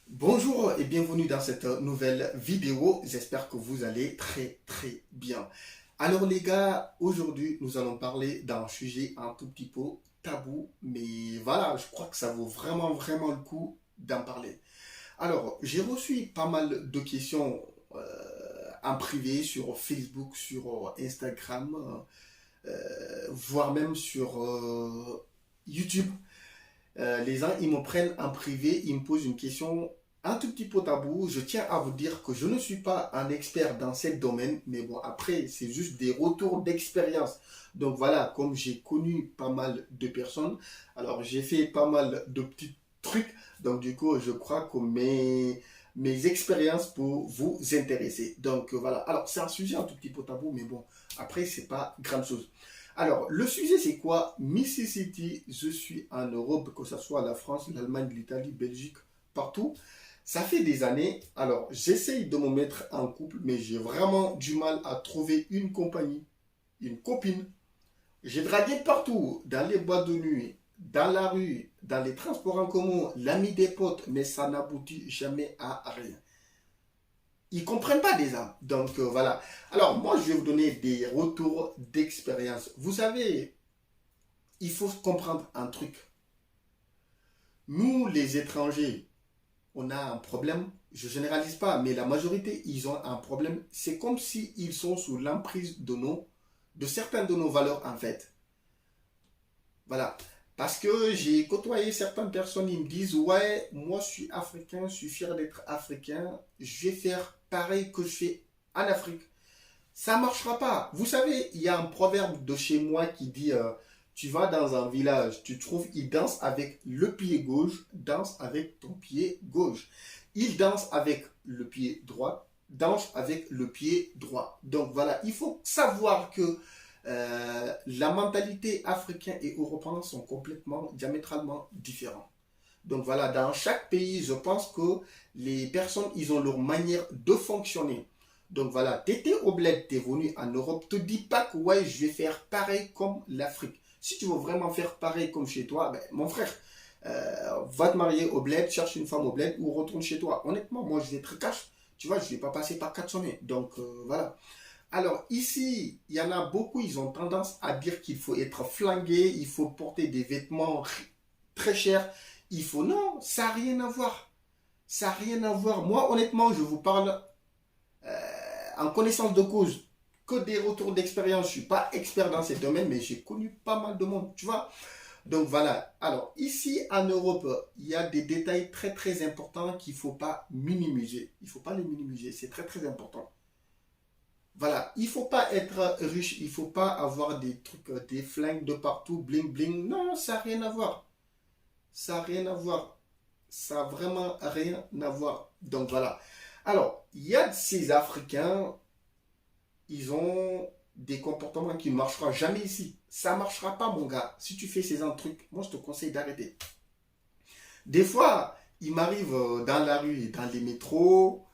Bonjour et bienvenue dans cette nouvelle vidéo. J'espère que vous allez très bien. Alors les gars, aujourd'hui nous allons parler d'un sujet un tout petit peu tabou, mais voilà, je crois que ça vaut vraiment le coup d'en parler. Alors, j'ai reçu pas mal de questions en privé sur Facebook, sur Instagram, voire même sur YouTube. Les gens, ils me prennent en privé, ils me posent une question un tout petit peu tabou. Je tiens à vous dire que je ne suis pas un expert dans ce domaine, mais bon, après, c'est juste des retours d'expérience. Donc voilà, comme j'ai connu pas mal de personnes, alors j'ai fait pas mal de petits trucs. Donc du coup, je crois que mes expériences pour vous intéresser. Donc voilà, alors c'est un sujet un tout petit peu tabou, mais bon, après, c'est pas grande chose. Alors, le sujet, c'est quoi? Mississippi, je suis en Europe, que ce soit la France, l'Allemagne, l'Italie, Belgique, partout. Ça fait des années. Alors, j'essaye de me mettre en couple, mais j'ai vraiment du mal à trouver une compagnie, une copine. J'ai dragué partout, dans les boîtes de nuit, dans la rue, dans les transports en commun, l'ami des potes, mais ça n'aboutit jamais à rien. Ils comprennent pas déjà. Donc voilà. Alors moi, je vais vous donner des retours d'expérience. Vous savez, il faut comprendre un truc. Nous, les étrangers, on a un problème. Je généralise pas, mais la majorité, ils ont un problème. C'est comme si ils sont sous l'emprise de certaines de nos valeurs en fait. Voilà. Parce que j'ai côtoyé certaines personnes, ils me disent, ouais, moi je suis africain, je suis fier d'être africain, je vais faire pareil que je fais en Afrique. Ça ne marchera pas. Vous savez, il y a un proverbe de chez moi qui dit tu vas dans un village, tu trouves, il danse avec le pied gauche, danse avec ton pied gauche. Il danse avec le pied droit, danse avec le pied droit. Donc voilà, il faut savoir que la mentalité africaine et européenne sont complètement, diamétralement différentes. Donc voilà, dans chaque pays, je pense que les personnes, ils ont leur manière de fonctionner. Donc voilà, tu étais au bled, tu es venu en Europe, te dis pas que ouais, je vais faire pareil comme l'Afrique. Si tu veux vraiment faire pareil comme chez toi, ben, mon frère, va te marier au bled, cherche une femme au bled ou retourne chez toi. Honnêtement, moi je vais être cash. Tu vois, je ne vais pas passer par 4 semaines. Donc voilà. Alors ici, il y en a beaucoup, ils ont tendance à dire qu'il faut être flingué, il faut porter des vêtements très chers. Il faut, non, ça n'a rien à voir. Ça n'a rien à voir. Moi, honnêtement, je vous parle en connaissance de cause, que des retours d'expérience. Je ne suis pas expert dans ces domaines, mais j'ai connu pas mal de monde, tu vois. Donc voilà. Alors ici en Europe, il y a des détails très importants qu'il ne faut pas minimiser. Il ne faut pas les minimiser, c'est très important. Voilà, il ne faut pas être riche, il ne faut pas avoir des trucs, des flingues de partout, bling bling. Non, ça n'a rien à voir. Ça n'a rien à voir. Ça n'a vraiment rien à voir. Donc voilà. Alors, il y a de ces Africains, ils ont des comportements qui ne marcheront jamais ici. Ça ne marchera pas, mon gars. Si tu fais ces un trucs, moi je te conseille d'arrêter. Des fois, il m'arrive dans la rue, dans les métros,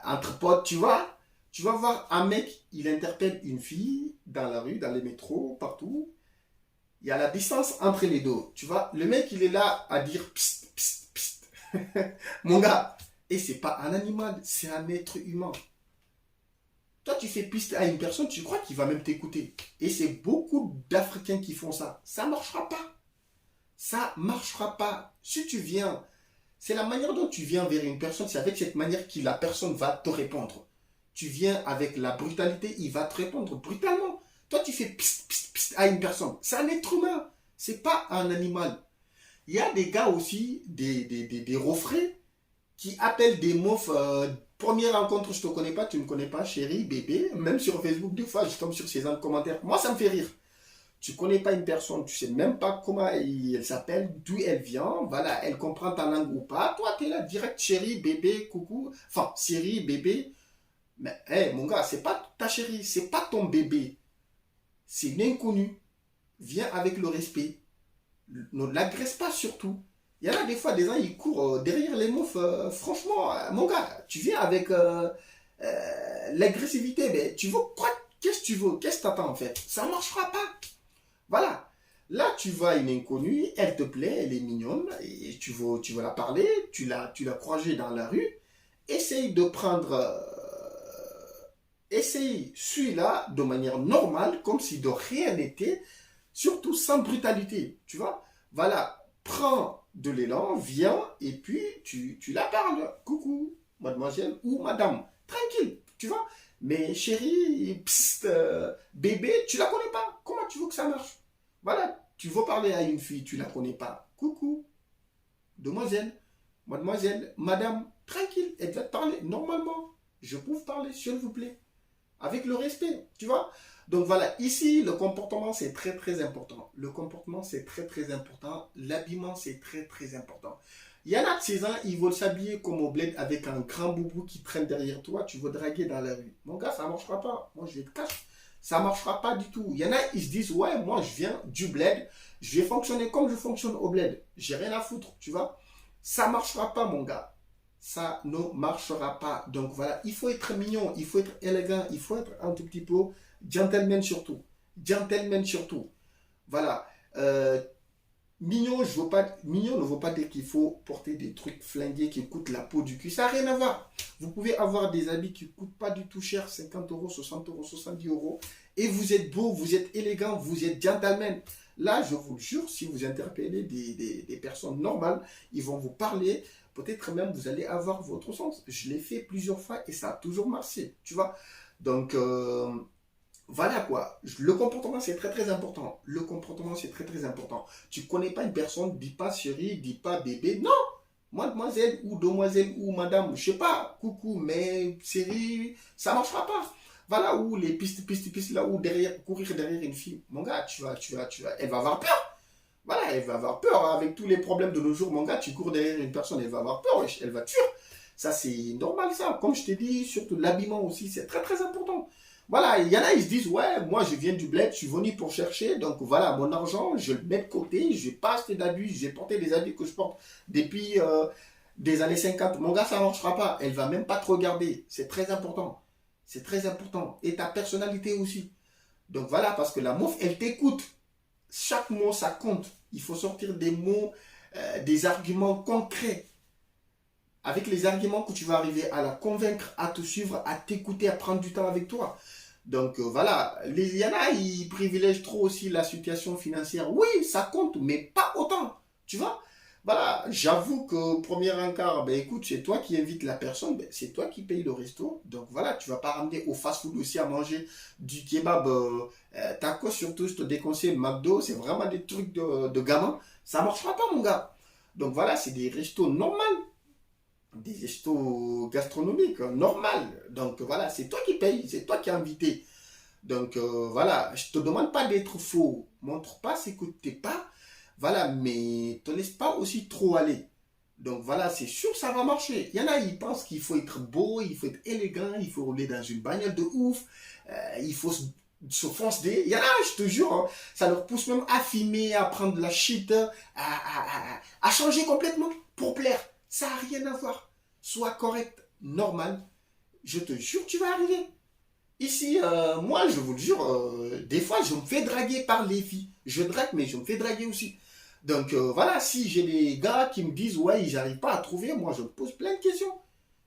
entre potes, tu vas voir un mec, il interpelle une fille dans la rue, dans les métros, partout. Il y a la distance entre les deux. Tu vois, le mec, il est là à dire psst, psst, psst. Mon gars, et c'est pas un animal, c'est un être humain. Toi, tu fais piste à une personne, tu crois qu'il va même t'écouter. Et c'est beaucoup d'Africains qui font ça. Ça ne marchera pas. Ça ne marchera pas. Si tu viens, c'est la manière dont tu viens vers une personne, c'est avec cette manière que la personne va te répondre. Tu viens avec la brutalité, il va te répondre brutalement. Toi, tu fais psst, psst, psst à une personne. C'est un être humain. C'est pas un animal. Il y a des gars aussi, des refrains, qui appellent des meufs. Première rencontre, je te connais pas, tu me connais pas, chérie, bébé. Même sur Facebook, des fois, je tombe sur ces commentaires. Moi, ça me fait rire. Tu connais pas une personne, tu sais même pas comment elle s'appelle, d'où elle vient, voilà, elle comprend ta langue ou pas. Toi, tu es là direct, chérie, bébé, coucou. Enfin, chérie, bébé. Mais, hey, mon gars, c'est pas ta chérie, c'est pas ton bébé. C'est une inconnue. Viens avec le respect. Ne l'agresse pas surtout. Il y en a des fois des gens ils courent derrière les meufs. Franchement, mon gars, tu viens avec l'agressivité, mais tu veux quoi? Qu'est-ce que tu veux? Qu'est-ce que t'attends en fait? Ça ne marchera pas. Voilà. Là, tu vois une inconnue, elle te plaît, elle est mignonne, et tu veux la parler, tu l'as croisée dans la rue, essaye de prendre, essaye, suis-la de manière normale, comme si de rien n'était, surtout sans brutalité, tu vois. Voilà, prends de l'élan, viens, et puis tu la parles. Coucou, mademoiselle ou madame, tranquille, tu vois. Mais chérie, psst, bébé, tu la connais pas. Comment tu veux que ça marche? Voilà, tu veux parler à une fille, tu la connais pas. Coucou, demoiselle, mademoiselle, madame, tranquille, elle va te parler normalement. Je peux vous parler, s'il vous plaît, avec le respect, tu vois. Donc voilà, ici, le comportement, c'est très, très important. Le comportement, c'est très, très important. L'habillement, c'est très, très important. Il y en a de 16 ans, ils veulent s'habiller comme au bled avec un grand boubou qui traîne derrière toi. Tu veux draguer dans la rue. Mon gars, ça ne marchera pas. Moi, je vais te cacher. Ça ne marchera pas du tout. Il y en a, ils se disent, ouais, moi, je viens du bled. Je vais fonctionner comme je fonctionne au bled. J'ai rien à foutre, tu vois. Ça ne marchera pas, mon gars. Ça ne marchera pas. Donc voilà, il faut être mignon, il faut être élégant, il faut être un tout petit peu gentleman surtout. Gentleman surtout. Voilà. Mignon, mignon ne veut pas dire qu'il faut porter des trucs flingués qui coûtent la peau du cul. Ça n'a rien à voir. Vous pouvez avoir des habits qui ne coûtent pas du tout cher, 50 euros, 60 euros, 70 euros. Et vous êtes beau, vous êtes élégant, vous êtes gentleman. Là, je vous le jure, si vous interpellez des personnes normales, ils vont vous parler. Peut-être même vous allez avoir votre sens. Je l'ai fait plusieurs fois et ça a toujours marché. Tu vois. Donc, voilà quoi. Le comportement, c'est très très important. Le comportement, c'est très très important. Tu connais pas une personne, dis pas chérie, dis pas bébé. Non! Mademoiselle ou demoiselle ou madame, je sais pas, coucou, mais chérie, ça marchera pas. Voilà où les pistes, là où derrière, courir derrière une fille. Mon gars, elle va avoir peur. Voilà, elle va avoir peur. Avec tous les problèmes de nos jours, mon gars, tu cours derrière une personne, elle va avoir peur, elle va te fuir. Ça, c'est normal, ça. Comme je t'ai dit, surtout l'habillement aussi, c'est très, très important. Voilà, il y en a, ils se disent, ouais, moi, je viens du bled, je suis venu pour chercher, donc voilà, mon argent, je le mets de côté, je n'ai pas acheté d'habits, j'ai porté des habits que je porte depuis des années 50. Mon gars, ça ne marchera pas. Elle va même pas te regarder. C'est très important. C'est très important. Et ta personnalité aussi. Donc voilà, parce que la meuf, elle t'écoute. Chaque mot, ça compte. Il faut sortir des mots, des arguments concrets. Avec les arguments que tu vas arriver à la convaincre, à te suivre, à t'écouter, à prendre du temps avec toi. Donc voilà, il y en a, ils privilègent trop aussi la situation financière. Oui, ça compte, mais pas autant. Tu vois. Voilà, j'avoue que premier encart, ben écoute, c'est toi qui invites la personne, ben, c'est toi qui payes le resto. Donc voilà, tu vas pas ramener au fast-food aussi à manger du kebab, tacos surtout, je te déconseille le McDo, c'est vraiment des trucs de gamin. Ça marchera pas, mon gars. Donc voilà, c'est des restos normaux, des restos gastronomiques, normal. Donc voilà, c'est toi qui payes, c'est toi qui es invité. Donc voilà, je te demande pas d'être faux. Montre pas ce que tu n'es pas. Voilà, mais te laisse pas aussi trop aller. Donc voilà, c'est sûr ça va marcher. Il y en a, ils pensent qu'il faut être beau, il faut être élégant, il faut rouler dans une bagnole de ouf, il faut se foncer. Il y en a, je te jure, hein, ça leur pousse même à filmer, à prendre de la shit, à changer complètement pour plaire. Ça n'a rien à voir. Sois correct, normal. Je te jure, tu vas arriver. Ici, moi, je vous le jure, des fois, je me fais draguer par les filles. Je drague, mais je me fais draguer aussi. Donc, voilà, si j'ai des gars qui me disent, ouais, ils n'arrivent pas à trouver, moi, je me pose plein de questions.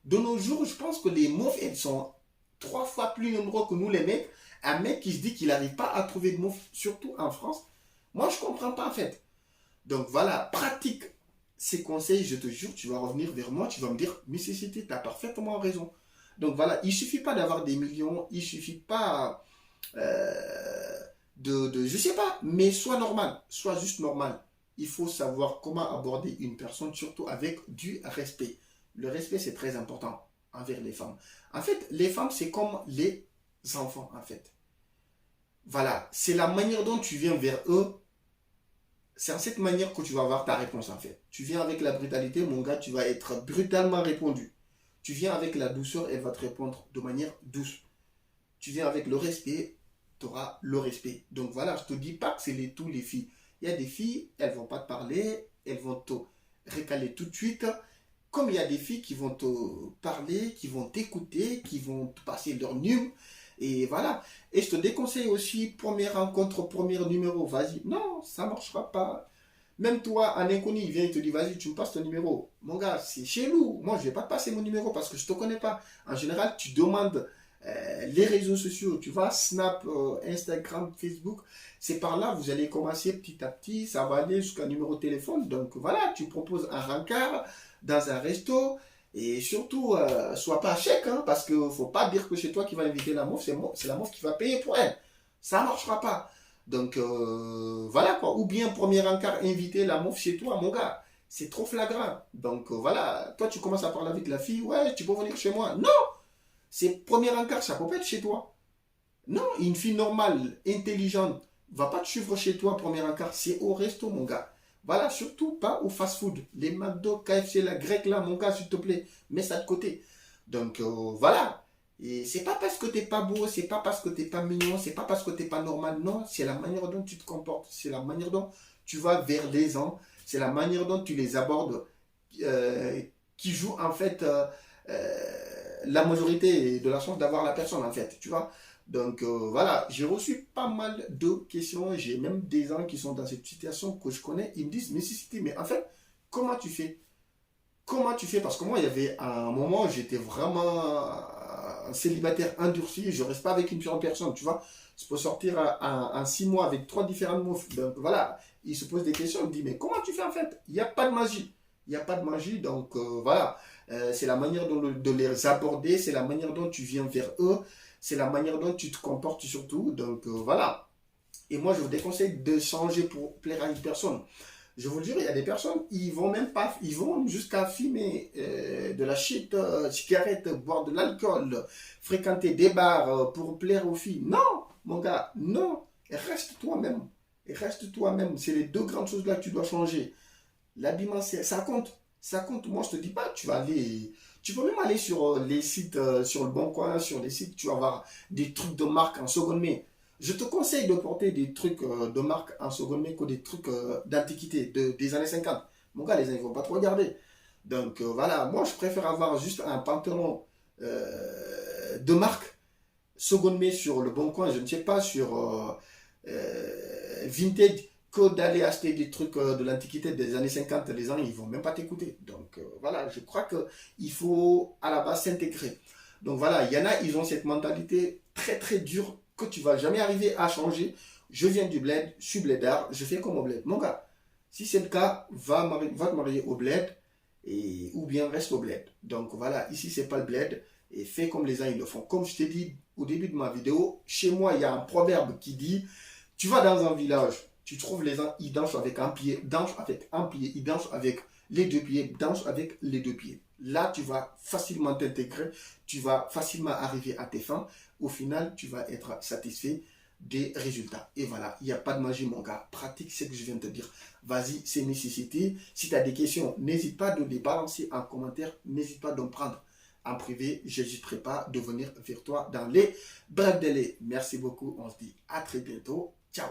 De nos jours, je pense que les meufs, elles sont 3 fois plus nombreux que nous, les mecs. Un mec qui se dit qu'il n'arrive pas à trouver de meufs, surtout en France. Moi, je ne comprends pas, en fait. Donc, voilà, pratique ces conseils, je te jure, tu vas revenir vers moi, tu vas me dire, mais Cécité, tu as parfaitement raison. Donc voilà, il ne suffit pas d'avoir des millions, il ne suffit pas je sais pas, mais sois normal, sois juste normal. Il faut savoir comment aborder une personne, surtout avec du respect. Le respect, c'est très important envers les femmes. En fait, les femmes, c'est comme les enfants, en fait. Voilà, c'est la manière dont tu viens vers eux. C'est en cette manière que tu vas avoir ta réponse, en fait. Tu viens avec la brutalité, mon gars, tu vas être brutalement répondu. Tu viens avec la douceur, elle va te répondre de manière douce. Tu viens avec le respect, tu auras le respect. Donc voilà, je ne te dis pas que c'est tous les filles. Il y a des filles, elles ne vont pas te parler, elles vont te récaler tout de suite. Comme il y a des filles qui vont te parler, qui vont t'écouter, qui vont te passer leur num. Et voilà. Et je te déconseille aussi, première rencontre, premier numéro, vas-y. Non, ça ne marchera pas. Même toi, un inconnu, il vient, il te dit, vas-y, tu me passes ton numéro. Mon gars, c'est chelou. Moi, je ne vais pas te passer mon numéro parce que je ne te connais pas. En général, tu demandes les réseaux sociaux, tu vois, Snap, Instagram, Facebook. C'est par là, vous allez commencer petit à petit, ça va aller jusqu'à un numéro de téléphone. Donc voilà, tu proposes un rencard dans un resto. Et surtout, sois pas chèque, hein, parce qu'il ne faut pas dire que c'est toi qui vas inviter la meuf, c'est la meuf qui va payer pour elle. Ça ne marchera pas. Donc voilà quoi. Ou bien premier encart, inviter la meuf chez toi, mon gars. C'est trop flagrant. Donc voilà, toi tu commences à parler avec la fille, ouais, tu peux venir chez moi. Non, c'est premier encart, ça peut pas être chez toi. Non, une fille normale, intelligente, va pas te suivre chez toi, premier encart, c'est au resto, mon gars. Voilà, surtout pas au fast-food. Les McDo, KFC, la grecque là, mon gars, s'il te plaît, mets ça de côté. Donc voilà. Et c'est pas parce que t'es pas beau, c'est pas parce que t'es pas mignon, c'est pas parce que t'es pas normal, non, c'est la manière dont tu te comportes, c'est la manière dont tu vas vers les gens, c'est la manière dont tu les abordes euh, qui joue en fait la majorité de la chance d'avoir la personne en fait, tu vois. Donc voilà, j'ai reçu pas mal de questions, j'ai même des gens qui sont dans cette situation que je connais, ils me disent, mais si, mais en fait, comment tu fais? Comment tu fais? Parce que moi, il y avait un moment où j'étais vraiment un célibataire endurci, je reste pas avec une seule personne, tu vois. Je peux sortir en 6 mois avec 3 différentes meufs. Donc voilà, il se pose des questions, il me dit, mais comment tu fais en fait? Il n'y a pas de magie. Il n'y a pas de magie, donc voilà. C'est la manière de les aborder, c'est la manière dont tu viens vers eux, c'est la manière dont tu te comportes surtout. Donc voilà. Et moi, je vous déconseille de changer pour plaire à une personne. Je vous le jure, il y a des personnes, ils vont même pas, ils vont jusqu'à fumer de la shit, cigarette, boire de l'alcool, fréquenter des bars pour plaire aux filles. Non, mon gars, non. Reste toi-même. Reste toi-même. C'est les deux grandes choses là que tu dois changer. L'habillement, ça compte. Ça compte. Moi, je te dis pas, tu vas aller. Tu peux même aller sur les sites, sur le Bon Coin, sur les sites, tu vas avoir des trucs de marque en seconde main. Je te conseille de porter des trucs de marque en seconde main que des trucs d'antiquité, des années 50. Mon gars, les gens, ils vont pas te regarder. Donc voilà, moi, je préfère avoir juste un pantalon de marque seconde main sur le Bon Coin, je ne sais pas, sur Vinted, que d'aller acheter des trucs de l'antiquité des années 50, les gens, ils vont même pas t'écouter. Donc voilà, je crois qu'il faut à la base s'intégrer. Donc voilà, il y en a, ils ont cette mentalité très très dure que tu vas jamais arriver à changer. Je viens du bled, je suis blédard, je fais comme au bled. Mon gars, si c'est le cas, va te marier au bled ou bien reste au bled. Donc voilà, ici c'est pas le bled et fais comme les gens ils le font. Comme je t'ai dit au début de ma vidéo, chez moi il y a un proverbe qui dit, tu vas dans un village, tu trouves les gens, ils dansent avec un pied, dansent avec un pied, ils dansent avec les deux pieds, dansent avec les deux pieds. Là, tu vas facilement t'intégrer, tu vas facilement arriver à tes fins. Au final, tu vas être satisfait des résultats. Et voilà, il n'y a pas de magie, mon gars. Pratique ce que je viens de te dire. Vas-y, c'est nécessité. Si tu as des questions, n'hésite pas de les balancer en commentaire. N'hésite pas de me prendre en privé. Je n'hésiterai pas de venir vers toi dans les brefs délais. Merci beaucoup. On se dit à très bientôt. Ciao.